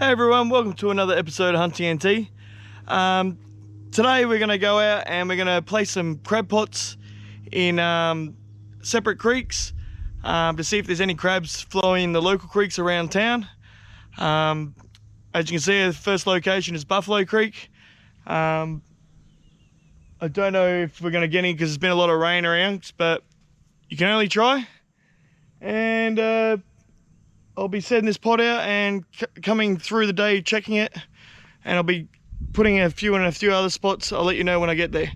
Hey everyone, welcome to another episode of Hunting NT. Today we're going to go out and we're going to place some crab pots in separate creeks to see if there's any crabs flowing in the local creeks around town. As you can see, the first location is Buffalo Creek. I don't know if we're going to get any because there's been a lot of rain around, but you can only try. And I'll be setting this pot out and coming through the day checking it, and I'll be putting a few in a few other spots. I'll let you know when I get there.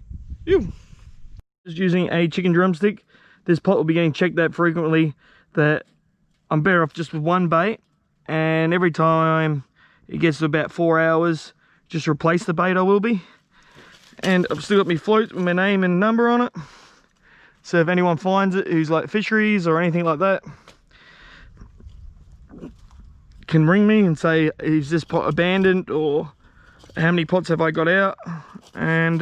Just using a chicken drumstick. This pot will be getting checked that frequently that I'm better off just with one bait, and every time it gets to about 4 hours, just replace the bait. I will be. And I've still got my float with my name and number on it, so if anyone finds it who's like fisheries or anything like that, can ring me and say, is this pot abandoned, or how many pots have I got out? And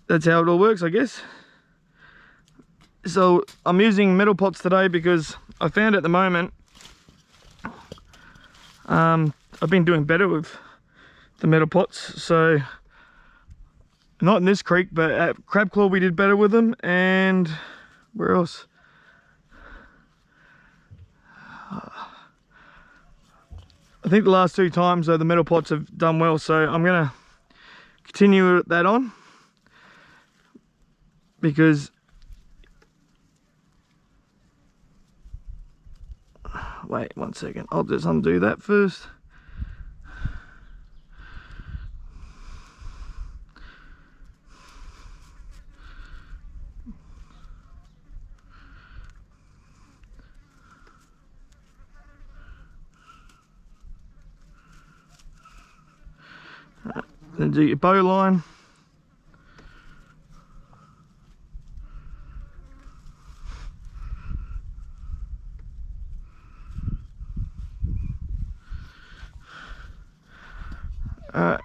that's how it all works, I guess. So I'm using metal pots today because I found at the moment I've been doing better with the metal pots. So not in this creek, but at Crab Claw we did better with them. And where else? I think the last 2 times though, the metal pots have done well, so I'm gonna continue that on, because wait 1 second, I'll just undo that first. Then do your bow line. Alright.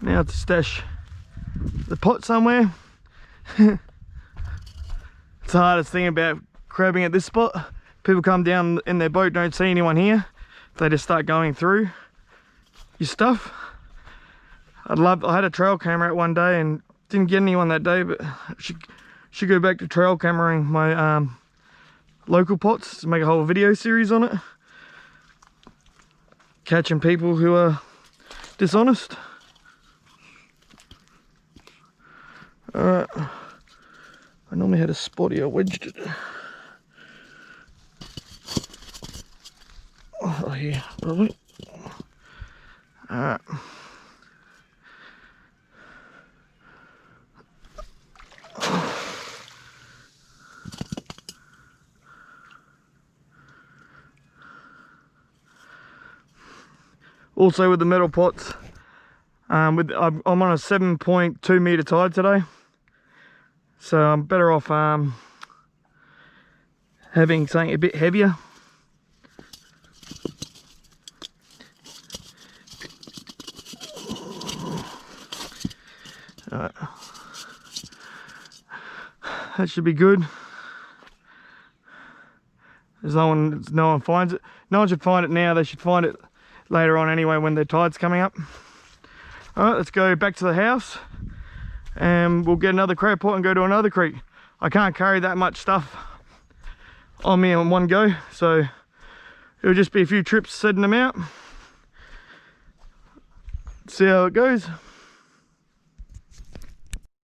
Now to stash the pot somewhere. It's the hardest thing about crabbing at this spot. People come down in their boat, don't see anyone here. They just start going through your stuff. I had a trail camera out one day and didn't get anyone that day, but I should go back to trail cameraing my local pots to make a whole video series on it, catching people who are dishonest. Alright, I normally had a spotty, I wedged it. Oh yeah, probably. Alright. Also with the metal pots, I'm on a 7.2 meter tide today, so I'm better off having something a bit heavier. Alright. That should be good. There's no one finds it. No one should find it now. They should find it later on anyway when the tide's coming up. Alright, let's go back to the house and we'll get another crab pot and go to another creek. I can't carry that much stuff on me in one go, so it'll just be a few trips setting them out. See how it goes.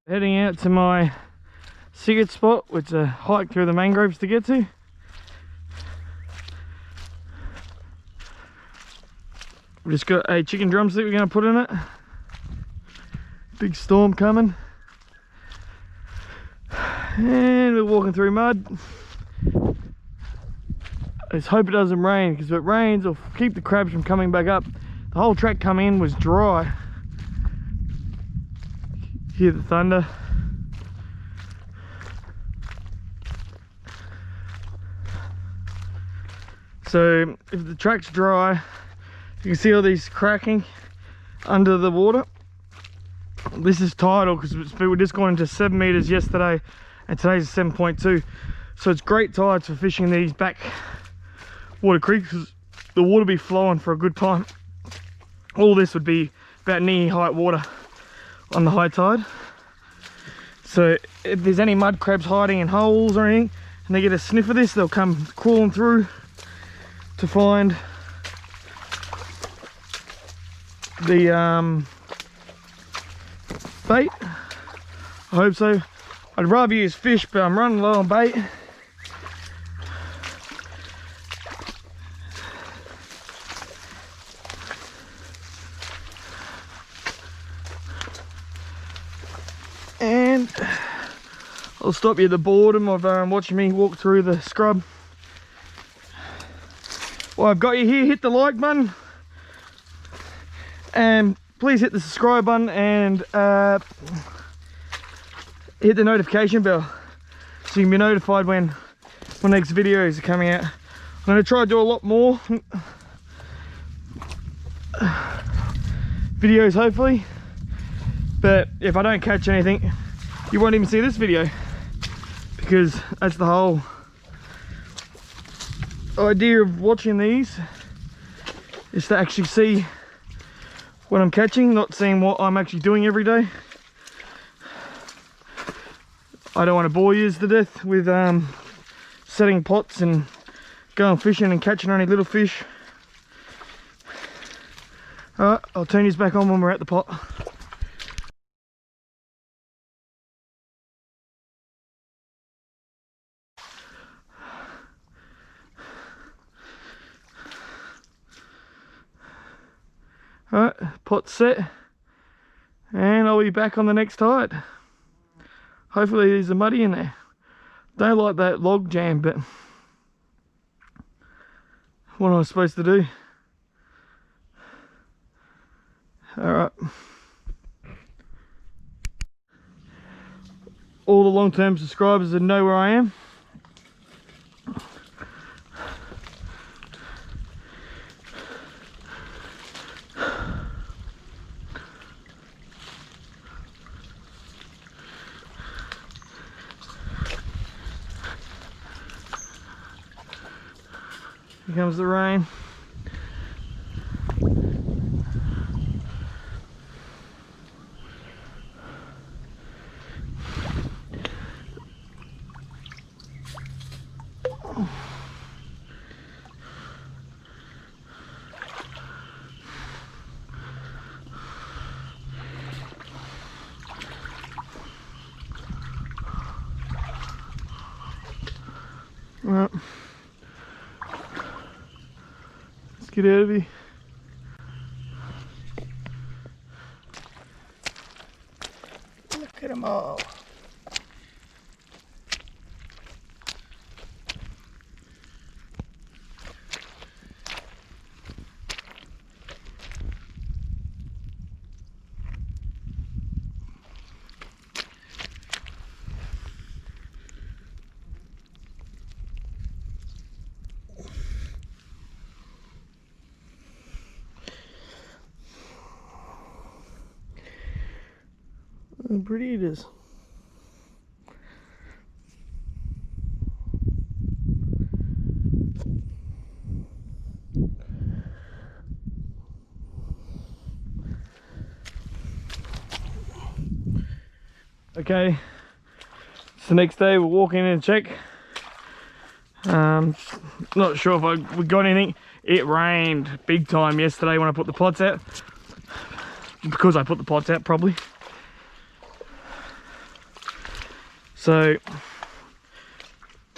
Heading out to my secret spot, which is a hike through the mangroves to get to. We've just got a chicken drumstick we're going to put in it. Big storm coming. And we're walking through mud. I just hope it doesn't rain, because if it rains it'll keep the crabs from coming back up. The whole track coming in was dry. Hear the thunder. So if the track's dry, you can see all these cracking under the water. This is tidal because we were just going into 7 meters yesterday and today's 7.2. So it's great tides for fishing these back water creeks because the water will be flowing for a good time. All this would be about knee height water on the high tide. So if there's any mud crabs hiding in holes or anything and they get a sniff of this, they'll come crawling through to find the bait. I hope so. I'd rather use fish, but I'm running low on bait. And I'll stop you at the boredom of watching me walk through the scrub. Well, I've got you here. Hit the like button, and please hit the subscribe button and hit the notification bell so you can be notified when my next videos are coming out. I'm going to try to do a lot more videos hopefully, but if I don't catch anything you won't even see this video, because that's the whole idea of watching these, is to actually see what I'm catching, not seeing what I'm actually doing every day. I don't want to bore you to death with setting pots and going fishing and catching only little fish. Alright, I'll turn these back on when we're at the pot. Alright, pot's set, and I'll be back on the next tide. Hopefully there's a muddy in there. Don't like that log jam, but what am I supposed to do? Alright. All the long-term subscribers that know where I am. Here comes the rain. Well, let's get out of here. Look at them all. How pretty it is. Okay, it's the next day. We're walking in and check. Not sure if we got anything. It rained big time yesterday when I put the pots out. Because I put the pots out, probably. So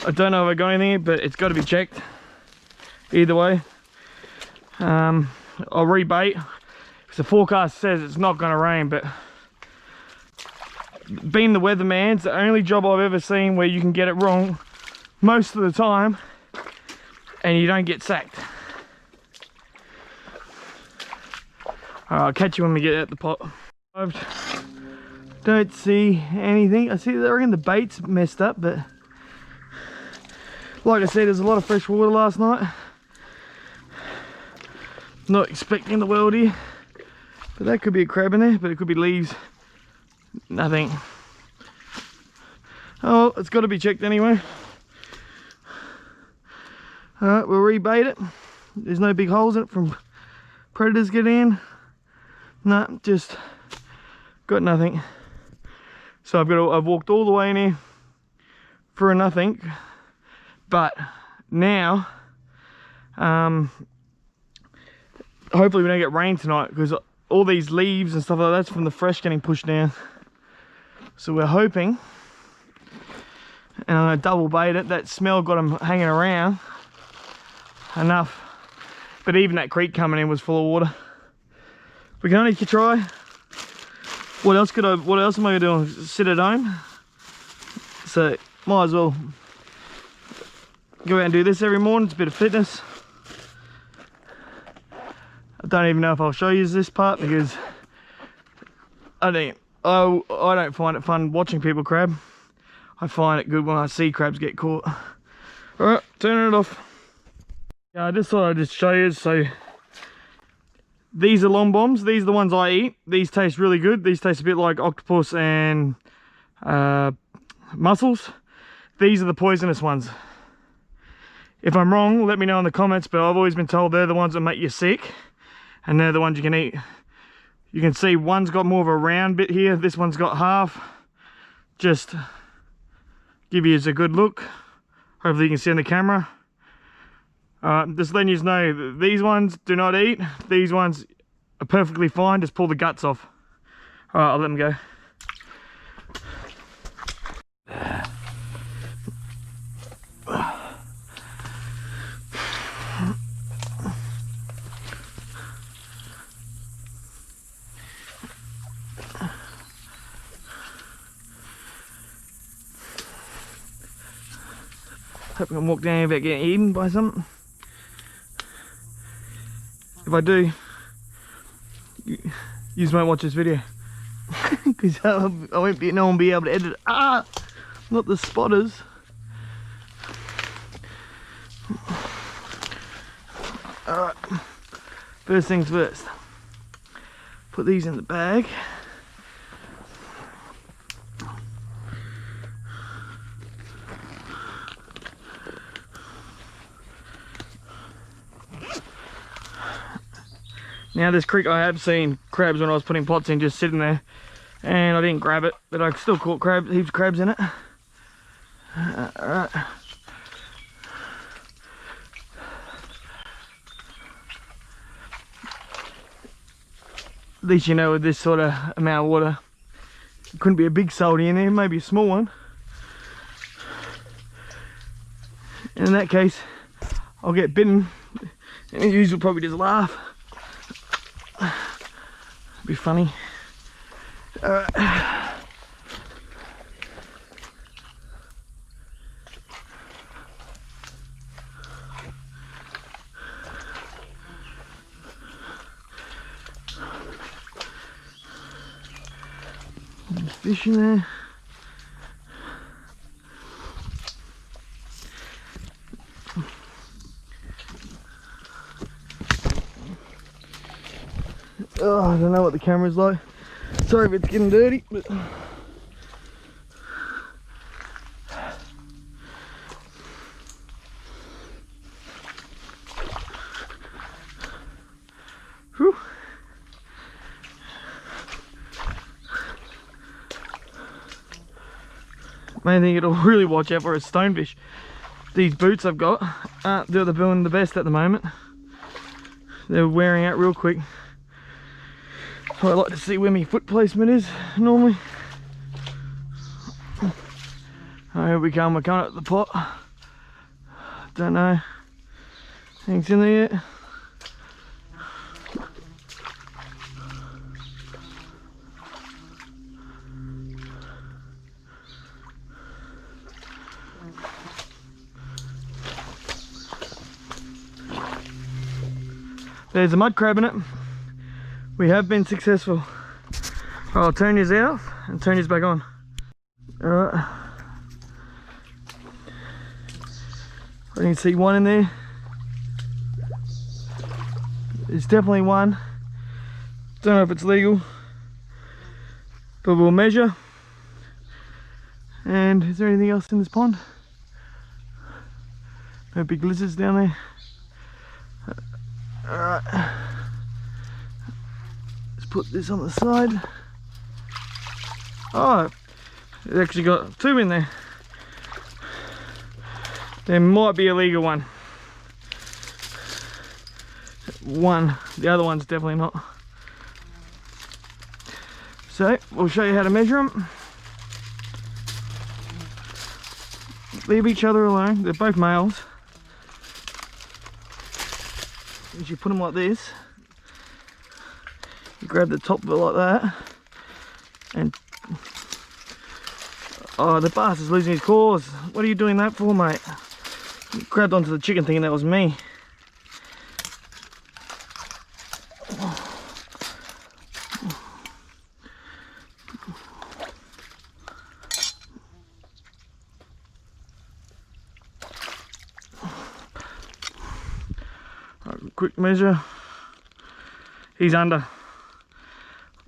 I don't know if I got anything, but it's got to be checked either way. I'll rebait because the forecast says it's not going to rain, but being the weatherman, it's the only job I've ever seen where you can get it wrong most of the time and you don't get sacked. I'll catch you when we get at the pot. Don't see anything. I see they're in the bait's messed up, but like I said, there's a lot of fresh water last night. Not expecting the world here, but that could be a crab in there, but it could be leaves. Nothing. Oh, it's got to be checked anyway. Alright, we'll rebait it. There's no big holes in it from predators getting in. No, just got nothing. So I've walked all the way in here for a nothing. But now, hopefully we don't get rain tonight, because all these leaves and stuff like that's from the fresh getting pushed down. So we're hoping, and I'm gonna double bait it. That smell got them hanging around enough, but even that creek coming in was full of water. We can only try. What else am I gonna do? Sit at home? So might as well go out and do this every morning. It's a bit of fitness. I don't even know if I'll show you this part, because I don't find it fun watching people crab. I find it good when I see crabs get caught. Alright, turning it off. Yeah, I just thought I'd just show you. So these are long bombs. These are the ones I eat. These taste really good. These taste a bit like octopus and mussels. These are the poisonous ones. If I'm wrong, let me know in the comments, but I've always been told they're the ones that make you sick, and they're the ones you can eat. You can see one's got more of a round bit here. This one's got half. Just give you a good look. Hopefully you can see in the camera. Just letting you know that these ones do not eat. These ones are perfectly fine. Just pull the guts off. Alright, I'll let them go. Hope I can walk down here without getting eaten by something. If I do, you just won't watch this video, because no one will be able to edit it. Ah, not the spotters. Alright, first things first. Put these in the bag. Now this creek, I have seen crabs when I was putting pots in, just sitting there, and I didn't grab it, but I still caught crabs, heaps of crabs in it. Alright. At least you know, with this sort of amount of water, it couldn't be a big salty in there, maybe a small one. And in that case, I'll get bitten, and the usual will probably just laugh. Be funny. Alright. There's fish in there. Oh, I don't know what the camera's like. Sorry if it's getting dirty, but whew. Main thing it'll really watch out for is stonefish. These boots I've got aren't doing the best at the moment. They're wearing out real quick. So I like to see where my foot placement is normally. Oh, here we come, we're coming up the pot. Don't know. Anything's in there yet? There's a mud crab in it. We have been successful. I'll turn yours out and turn yours back on. Alright. I can see one in there. There's definitely one. Don't know if it's legal, but we'll measure. And is there anything else in this pond? No big lizards down there. Alright. Let's put this on the side. Oh, it actually got 2 in there. There might be a legal one. One, the other one's definitely not. So we'll show you how to measure them. Leave each other alone, they're both males. As you put them like this, you grab the top of it like that, and oh, the bastard's losing his claws. What are you doing that for, mate? You grabbed onto the chicken thinking that was me. Quick measure. He's under.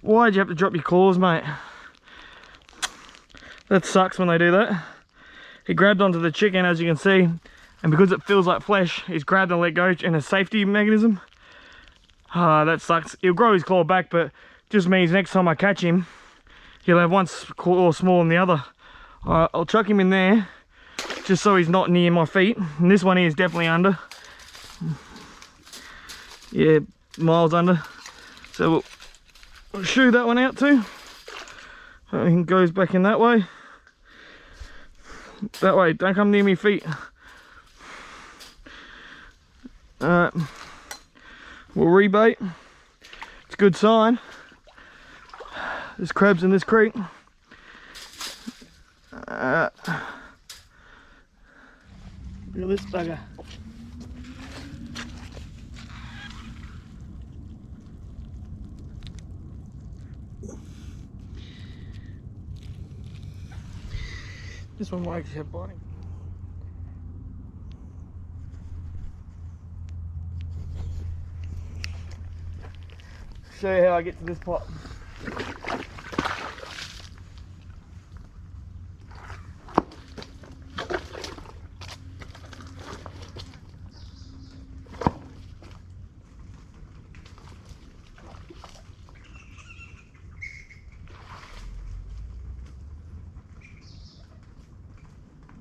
Why'd you have to drop your claws, mate? That sucks when they do that. He grabbed onto the chicken, as you can see, and because it feels like flesh, he's grabbed and let go in a safety mechanism. Ah, that sucks. He'll grow his claw back, but just means next time I catch him, he'll have one claw smaller than the other. Alright, I'll chuck him in there, just so he's not near my feet. And this one here is definitely under. Yeah, miles under. So we'll shoo that one out too. It goes back in that way. That way, don't come near me feet. Alright, we'll rebait. It's a good sign. There's crabs in this creek. Look at this bugger. This one might actually have biting. Show you how I get to this pot.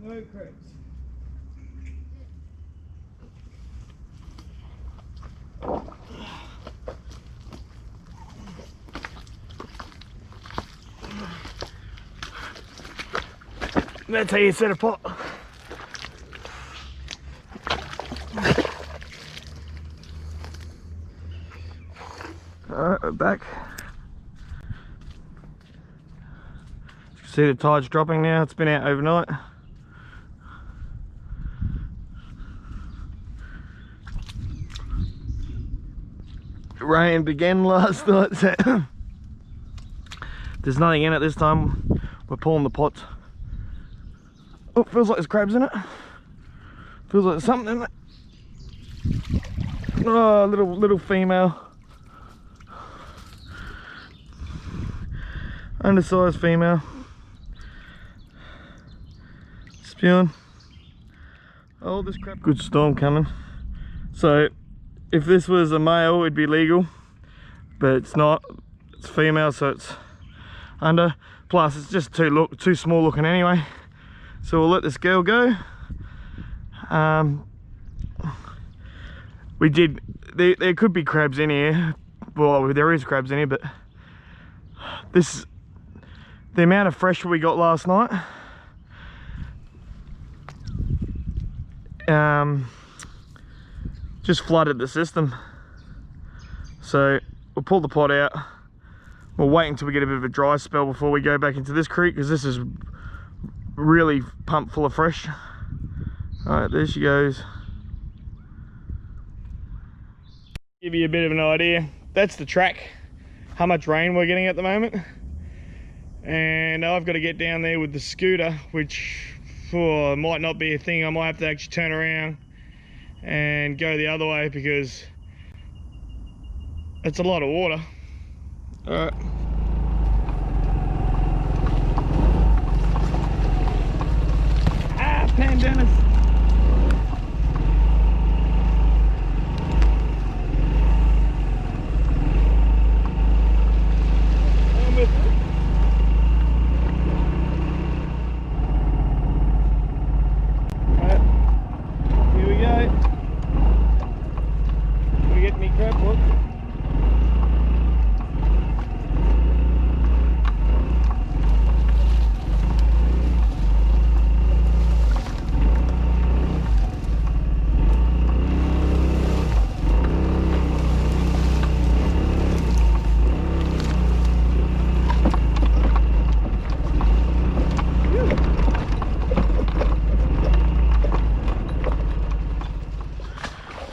No crabs. That's how you set a pot. Alright, we're back. See the tide's dropping now, it's been out overnight. Rain began last night, so there's nothing in it this time. We're pulling the pots. Oh, feels like there's crabs in it. Feels like there's something in it. Oh, little female. Undersized female. Spewing. Oh, this crab. Good storm coming. So if this was a male, it'd be legal, but it's not. It's female, so it's under. Plus, it's just too small looking anyway. So we'll let this girl go. We did. There could be crabs in here. Well, there is crabs in here, but the amount of fresh we got last night. Just flooded the system. So we'll pull the pot out. We'll wait until we get a bit of a dry spell before we go back into this creek, because this is really pumped full of fresh. Alright, there she goes. Give you a bit of an idea. That's the track, how much rain we're getting at the moment. And I've got to get down there with the scooter, which might not be a thing. I might have to actually turn around and go the other way, because it's a lot of water. Alright. Ah, pandanus. me crab pot.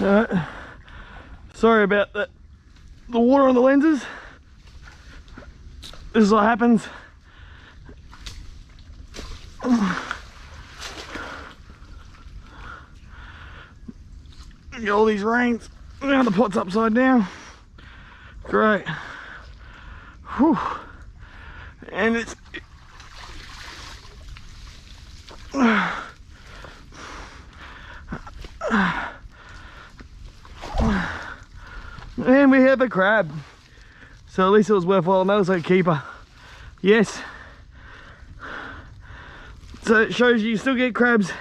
Alright, sorry about that. The water on the lenses. This is what happens. Get all these rains. Now the pot's upside down. Great. Whew. And it's and we have a crab, so at least it was worthwhile. And that was a keeper. Yes, so it shows you still get crabs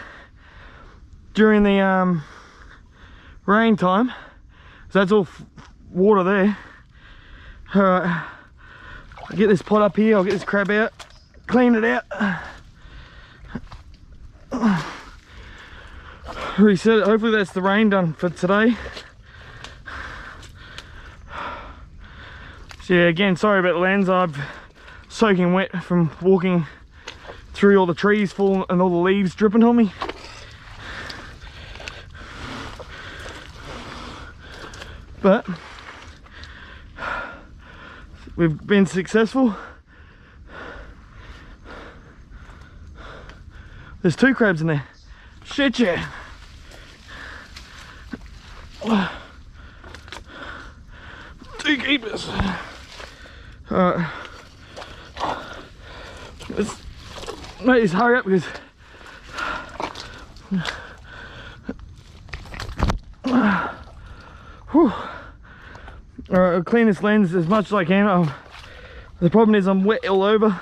during the rain time, so that's all water there. All right, I'll get this pot up here, I'll get this crab out, clean it out, reset it. Hopefully that's the rain done for today. So yeah, again, sorry about the lens. I'm soaking wet from walking through all the trees full and all the leaves dripping on me. But we've been successful. There's 2 crabs in there. Shit, yeah. Two keepers. Alright. Let's make this hurry up because whew. Alright, I'll clean this lens as much as I can. The problem is I'm wet all over.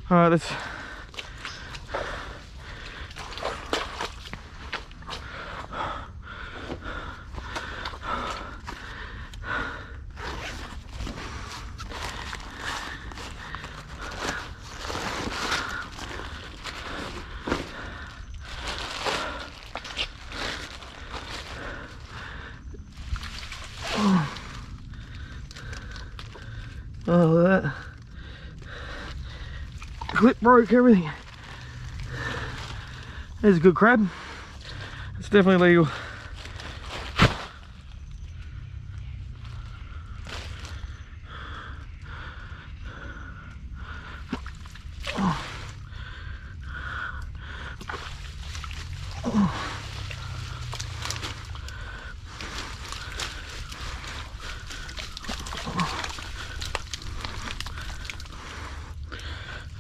Alright, let's oh, that clip broke everything. There's a good crab. It's definitely legal.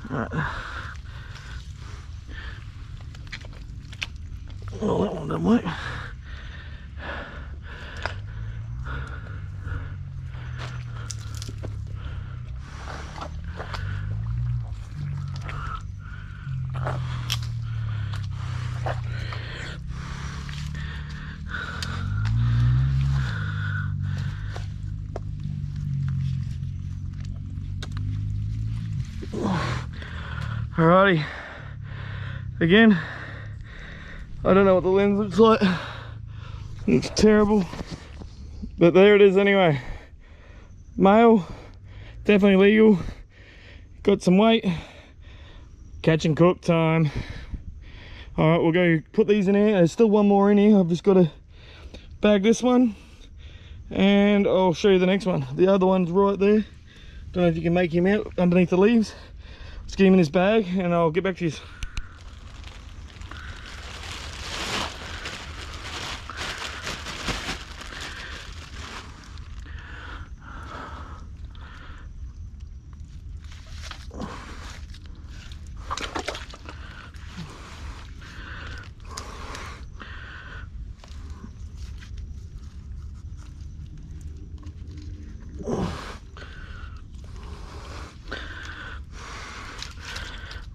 Right. Well, that one didn't work. Alrighty, again, I don't know what the lens looks like. It's terrible, but there it is anyway. Male, definitely legal, got some weight, catch and cook time. Alright, we'll go put these in here. There's still one more in here. I've just got to bag this one and I'll show you the next one. The other one's right there. Don't know if you can make him out underneath the leaves. Let's get him in his bag and I'll get back to you.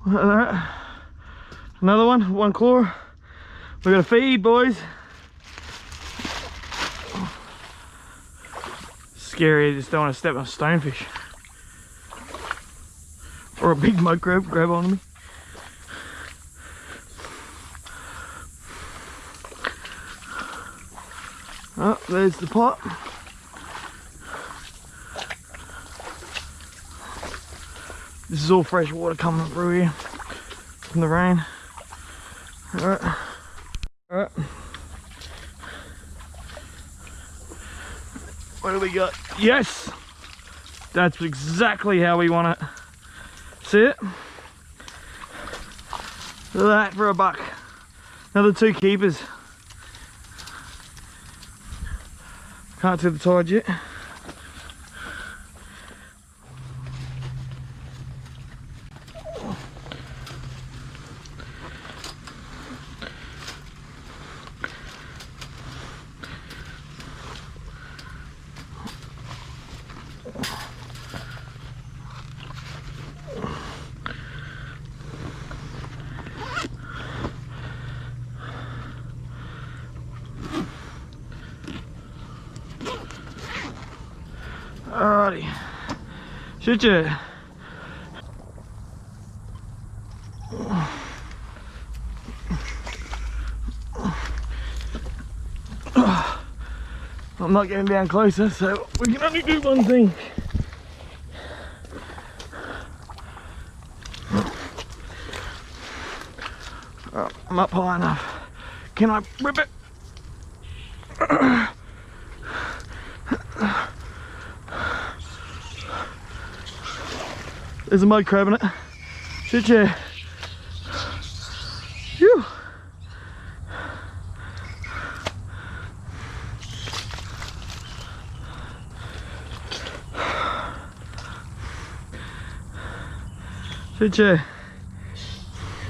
Like that. Another one claw. We're gonna feed, boys. Scary, I just don't want to step on a stonefish. Or a big mud crab grab onto me. Oh, there's the pot. This is all fresh water coming through here from the rain. Alright. Alright. What do we got? Yes! That's exactly how we want it. See it? Look at that for a buck. Another 2 keepers. Can't see the tide yet. Alrighty, shoot you. I'm not getting down closer, so we can only do one thing. Oh, I'm up high enough. Can I rip it? There's a mud crab in it. Shoot you. Phew. Shoot you.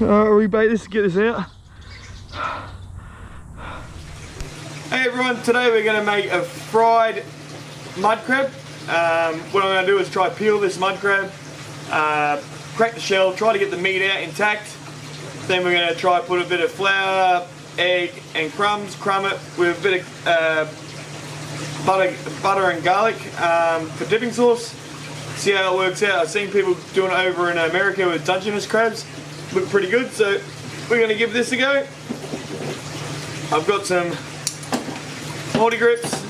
Alright, we bait this to get this out. Hey everyone, today we're going to make a fried mud crab. What I'm going to do is try peel this mud crab. Crack the shell, try to get the meat out intact. Then we're going to try put a bit of flour, egg and crumbs, crumb it with a bit of butter and garlic for dipping sauce. See how it works out. I've seen people doing it over in America with Dungeness crabs. Look pretty good, so we're going to give this a go. I've got some multi grips.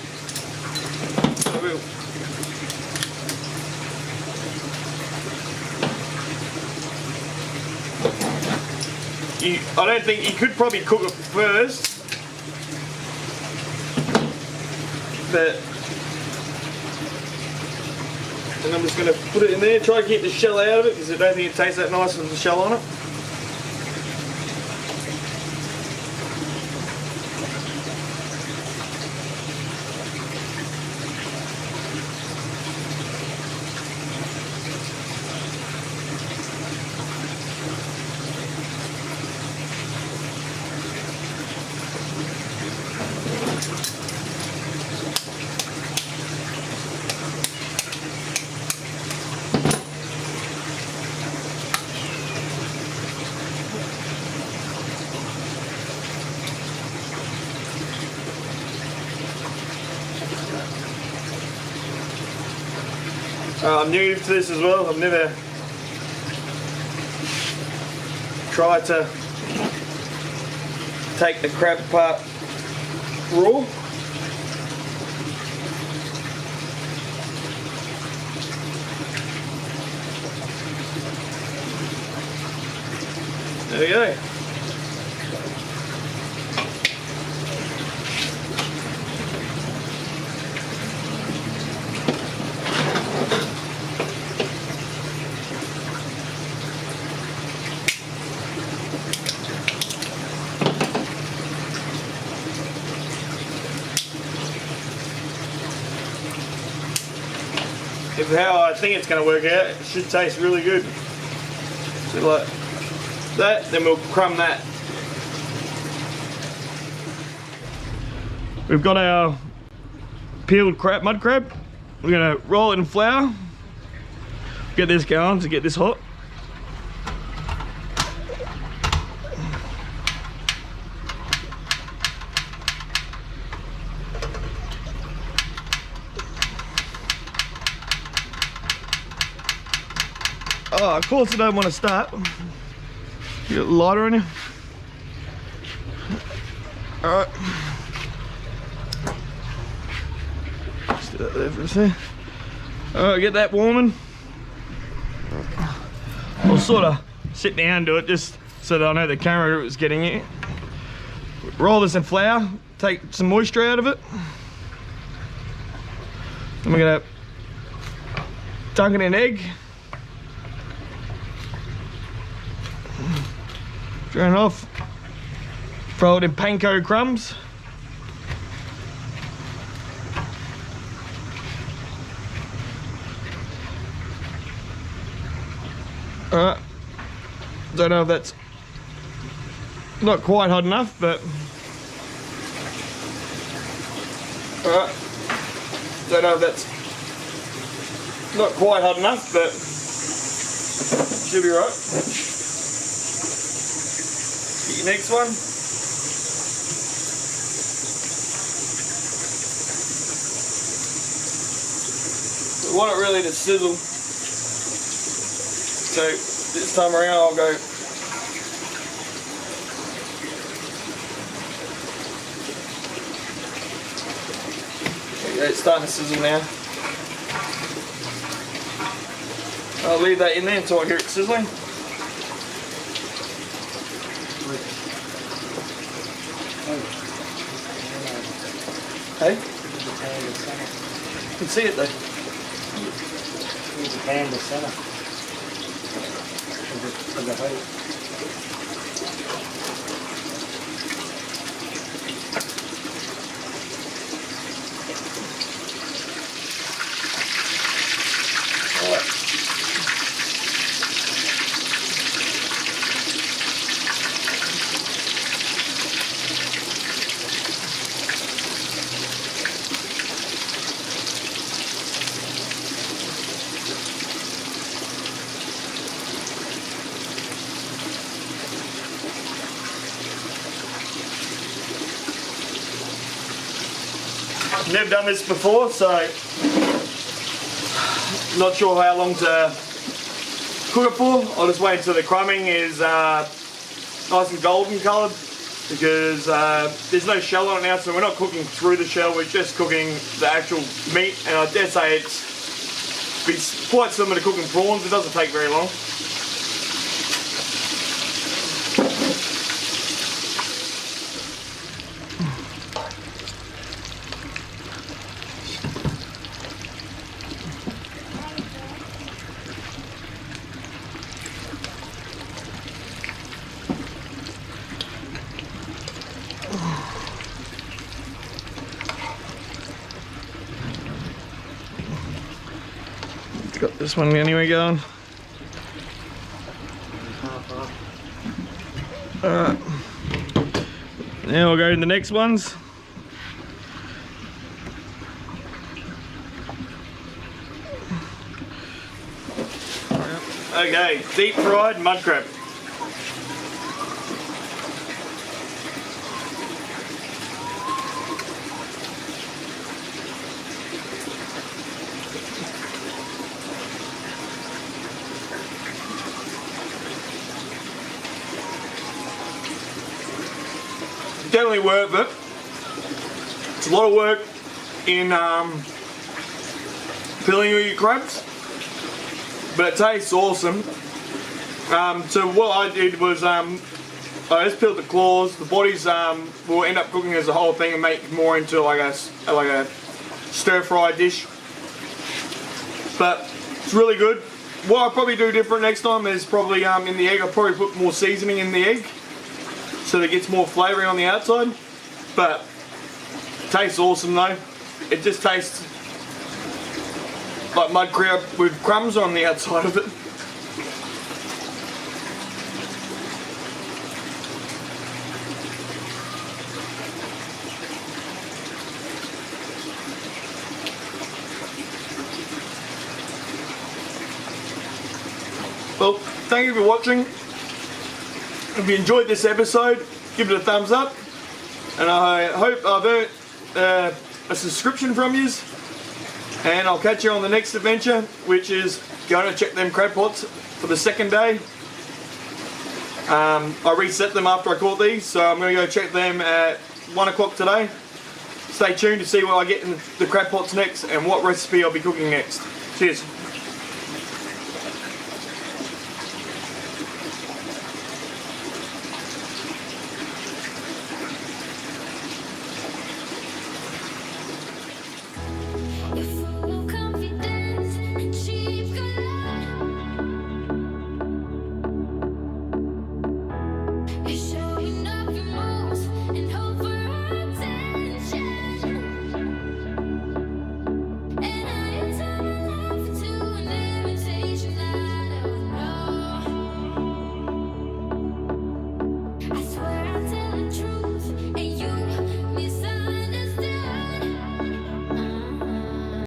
I don't think you could probably cook it first, but and I'm just going to put it in there, try to keep the shell out of it because I don't think it tastes that nice with the shell on it. I'm new to this as well. I've never tried to take the crab apart raw. There we go. If how I think it's going to work out, it should taste really good. So like that, then we'll crumb that. We've got our peeled crab, mud crab. We're going to roll it in flour. Get this going to get this hot. Oh, of course I don't want to start. You got a lighter on you? Alright. Just do that there for a sec. Alright, get that warming. I'll sort of sit down and do it just so that I know the camera is getting it. Roll this in flour, take some moisture out of it. Then we're gonna dunk it in egg. Drain it off. Throw it in panko crumbs. Alright. Don't know if that's not quite hot enough, but alright. Don't know if that's not quite hot enough, but should be right. Get your next one. We want it really to sizzle. So this time around I'll go it's starting to sizzle now. I'll leave that in there until I hear it sizzling. Hey? You can see it though. Use the pan to center of the heat. Never done this before, so not sure how long to cook it for. I'll just wait until the crumbing is nice and golden coloured, because there's no shell on it now, so we're not cooking through the shell, we're just cooking the actual meat, and I dare say it's quite similar to cooking prawns. It doesn't take very long. Got this one anyway going. Alright. Now we'll go to the next ones. Okay, deep fried mud crab. Definitely worth it. It's a lot of work in peeling all your crabs, but it tastes awesome. So what I did was I just peeled the claws. The bodies will end up cooking as a whole thing and make more into like a stir fry dish. But it's really good. What I'll probably do different next time is probably in the egg I'll probably put more seasoning in the egg, so that it gets more flavouring on the outside. But it tastes awesome though. It just tastes like mud crab with crumbs on the outside of it. Well, thank you for watching. If you enjoyed this episode, give it a thumbs up, and I hope I've earned a subscription from yous, and I'll catch you on the next adventure, which is going to check them crab pots for the second day. I reset them after I caught these, so I'm going to go check them at 1 o'clock today. Stay tuned to see what I get in the crab pots next and what recipe I'll be cooking next. Cheers.